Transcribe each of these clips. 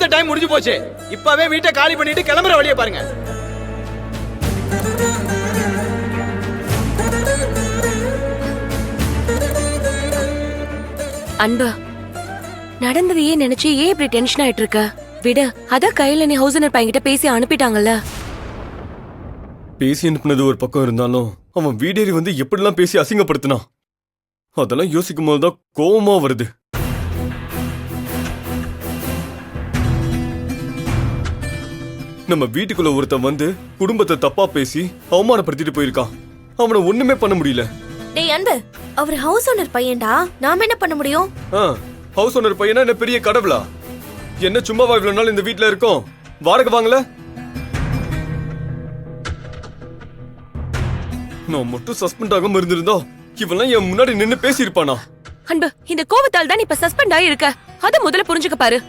கொடுத்த டைம் முடிஞ்சு போச்சு. இப்பவே வீட்டை காலி பண்ணிட்டு கிளம்புற வழியை பாருங்க. அன்பு, நடந்ததையே நினைச்சு ஏன் இப்படி டென்ஷன் ஆயிட்டு இருக்க? விட, அத கையில நீ ஹவுஸ் ஓனர் பையன்கிட்ட பேசி அனுப்பிட்டாங்கல்ல. பேசி அனுப்புனது ஒரு பக்கம் இருந்தாலும் அவன் வீடேறி வந்து எப்படிலாம் பேசி அசிங்கப்படுத்தினான். அதெல்லாம் யோசிக்கும் போதுதான் கோவமா வருது. நம்ம வீட்டுக்குள்ள ஒருத்தன் வந்து குடும்பத்தை தப்பா பேசி அவமானப்படுத்திட்டு போயிருக்கான். அவனை ஒண்ணுமே பண்ண முடியல. டேய் அன்பு, அவர் ஹவுஸ் ஓனர் பையன்டா, நாம என்ன பண்ண முடியும்? ஹவுஸ் ஓனர் பையனா என்ன பெரிய கடவுளா? என்ன சும்மாவா இவ்வளவு நாள் இந்த வீட்டுல இருக்கோம்? வாடகை வாங்கல? நான் மட்டும் சஸ்பெண்ட் ஆகாம இருந்திருந்தா இவெல்லாம் என் முன்னாடி நின்னு பேசியிருப்பானா? அன்பு, இந்த கோவத்தால் தான் இப்ப சஸ்பெண்ட் ஆயிருக்க. அத முதல்ல புரிஞ்சுக்க பாரு.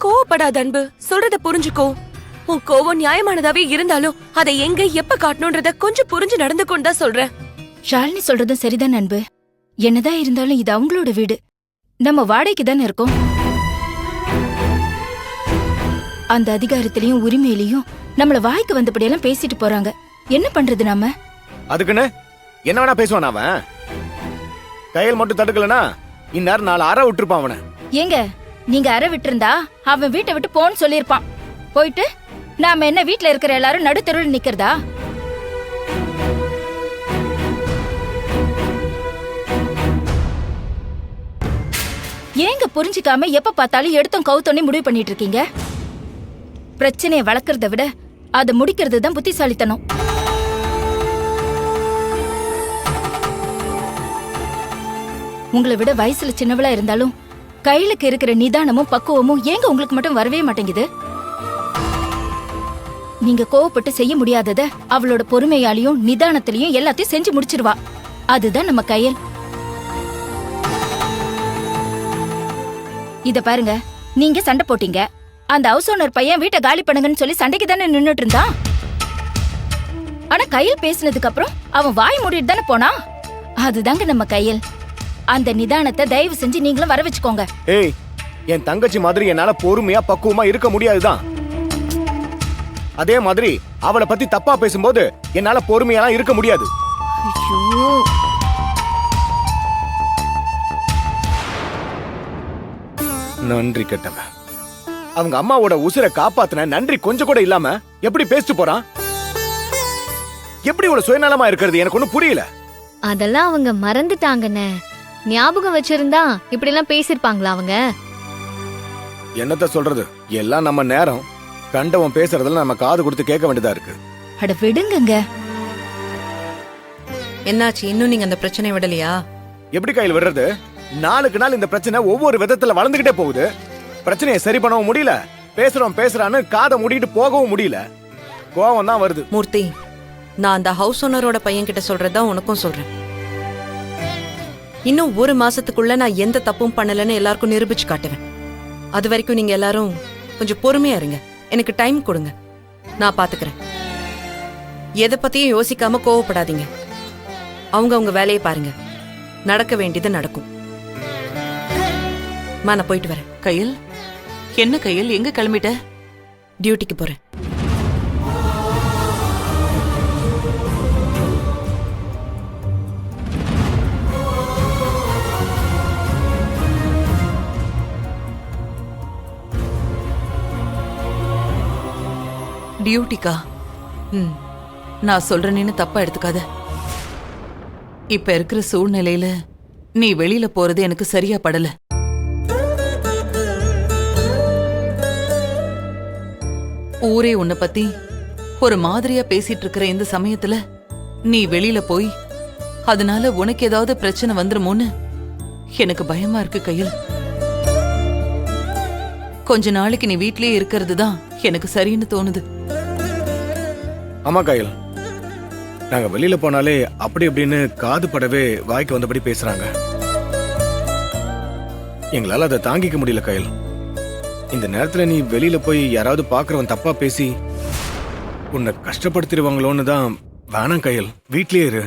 கோவப்படாத அன்பு, சொல்றத புரிஞ்சுக்கோ. உன் கோவம் நியாயமானதாவே இருந்தாலும் அதை எங்க எப்ப காட்டணும்ன்றத கொஞ்சம் புரிஞ்சு நடந்து கொண்டா சொல்றேன். ஷாலினி சொல்றதும் சரிதான் அன்பு. என்னதான் இருந்தாலும் இது அவங்களோட வீடு, நம்ம வாடகைக்கு தானே இருக்கோம். அந்த அதிகாரத்திலயும் உரிமையிலையும் நம்மள வாய்க்கு வந்தபடியெல்லாம் பேசிட்டு போறாங்க. என்ன பண்றது நாம? அதுக்குன்னு என்ன வேணா பேசுவான் அவன். கையில் மட்டும் தடுக்கலனா இந்நேரம் 4 அறை விட்டுருப்பான் அவனை. ஏங்க, நீங்க அறை விட்டுருந்தா அவன் வீட்டை விட்டு போன்னு சொல்லிருப்பான். போயிட்டு நாம என்ன வீட்டுல இருக்கிற எல்லாரும் நடுத்தெருவில் நிக்கிறதா? ஏங்க புரிஞ்சுக்காம எப்ப பார்த்தாலும் எடுத்தோம் கவுத்தோன்னே முடிவு பண்ணிட்டு இருக்கீங்க? பிரச்சனையை வளர்க்கறத விட அதை முடிக்கிறது தான் புத்திசாலித்தனம். உங்களை விட வயசுல சின்னவளா இருந்தாலும் கையிலுக்கு இருக்கிற நிதானமும் பக்குவமும் ஏங்க உங்களுக்கு மட்டும் வரவே மாட்டேங்குது? நீங்க கோவப்பட்டு செய்ய முடியாதத அவளோட பொறுமையாலையும் நிதானத்திலையும் எல்லாத்தையும் செஞ்சு முடிச்சிருவா. அதுதான் நம்ம கையல். இத பாருங்க, நீங்க சண்டை போட்டீங்க. அந்த ஹவுஸ் ஓனர் பையன் வீட்டை காலி பண்ணுங்கன்னு சொல்லி சண்டைக்கு தானே நின்னுட்டு இருந்தான். ஆனா கையில் பேசினதுக்கு அப்புறம் அவன் வாய் மூடிட்டு தானே போனா. அதுதாங்க நம்ம கையல். அந்த நிதானத்தை தயவு செஞ்சு நீங்களும் வர வச்சுக்கோங்க. ஏய், என் தங்கச்சி மாதிரி என்னால பொறுமையா பக்குவமா இருக்க முடியாதுதான். அதே மாதிரி அவளை பத்தி தப்பா பேசும்போது என்னால பொறுமையெல்லாம் இருக்க முடியாது. நன்றி கெட்டவன். அவங்க அம்மாவோட உசுரை காப்பாத்தின நன்றி கொஞ்சம் கூட இல்லாம எப்படி பேசிட்டு போறான்? எப்படி இவ்வளவு சுயநலமா இருக்கிறது எனக்கு ஒண்ணும் புரியல. அதெல்லாம் அவங்க மறந்துட்டாங்கன்னு ஞாபகம் வச்சிருந்தா இப்படி எல்லாம் பேசிருப்பாங்களா அவங்க? என்னத்த சொல்றது, எல்லாம் நம்ம நேரம். கண்டவன் பேசுறதுல நம்ம காது கொடுத்து கேட்க வேண்டியதா இருக்கு. அட விடுங்கங்க. என்னாச்சு, இன்னும் நீங்க அந்த பிரச்சனை விடலையா? எப்படி கையில் விடுறது? நாளுக்கு நாள் இந்த பிரச்சனை ஒவ்வொரு விதத்துல வளர்ந்துகிட்டே போகுது. பிரச்சனையை சரி பண்ணவும் முடியல, பேசுறான்னு காதை மூடிட்டு போகவும் முடியல. கோவம் தான் வருது. மூர்த்தி, நான் அந்த ஹவுஸ் ஓனரோட பையன் கிட்ட சொல்றதுதான் உனக்கும் சொல்றேன். இன்னும் 1 மாசத்துக்குள்ள நான் எந்த தப்பும் பண்ணலன்னு எல்லாருக்கும் நிரூபிச்சு காட்டுவேன். அது வரைக்கும் நீங்க எல்லாரும் கொஞ்சம் பொறுமையா இருங்க. எனக்கு டைம் கொடுங்க, நான் பாத்துக்கிறேன். எதை பத்தியும் யோசிக்காம கோவப்படாதீங்க. அவங்க வேலையை பாருங்க. நடக்க வேண்டியது நடக்கும். நான் போயிட்டு வரேன். கையில் என்ன கையில், எங்க கிளம்பிட்ட? டியூட்டிக்கு போறேன். டியூட்டிக்கா? நான் சொல்றேன்னு தப்பா எடுத்துக்காத. இப்ப இருக்கிற சூழ்நிலையில நீ வெளியில போறது எனக்கு சரியா படல. ஊரே உன்னை பத்தி ஒரு மாதிரியா பேசிட்டு இருக்கிற இந்த சமயத்துல நீ வெளியில போய் அதனால உனக்கு ஏதாவது பிரச்சனை வந்துருமோன்னு எனக்கு பயமா இருக்கு கையில். கொஞ்ச நாளைக்கு நீ வீட்லயே இருக்கிறது தான் எனக்கு சரின்னு தோணுது. ஆமா கையில், நாங்க வெளியில போனாலே அப்படி அப்படின்னு காது படவே வாய்க்கு வந்தபடி பேசுறாங்க. எங்களால அதை தாங்கிக்க முடியல கையில். இந்த நேரத்துல நீ வெளியில போய் யாராவது பாக்குறவன் தப்பா பேசி உன்னை கஷ்டப்படுத்திடுவாங்களோன்னு தான் வேணாம் கையில், வீட்லயே இரு.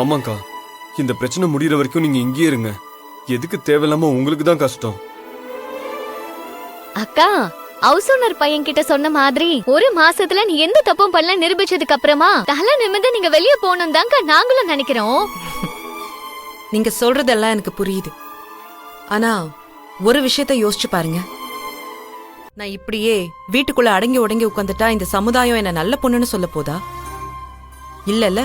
ஆமாக்கா, இந்த பிரச்சனை முடியற வரைக்கும் நீங்க இங்கேயே இருங்க. எதுக்கு தேவையில்லாம உங்களுக்கு தான் கஷ்டம். அக்கா, ஹவுஸ் ஓனர் பையன் கிட்ட சொன்ன மாதிரி ஒரு மாசத்துல நீ எந்த தப்பும் பண்ணல நிரூபிச்சதுக்கு அப்புறமா தலை நிமிர்ந்து நீங்க வெளிய போகணும் தாங்க நாங்களும் நினைக்கிறோம். நீங்க சொல்றதெல்லாம் எனக்கு புரியுது. ஆனா ஒரு விஷயத்த யோசிச்சு பாருங்க. நான் இப்படியே வீட்டுக்குள்ள அடங்கி உடங்கி உட்காந்துட்டா இந்த சமுதாயம் என்ன நல்ல பொண்ணுன்னு சொல்ல போதா? இல்லல்ல.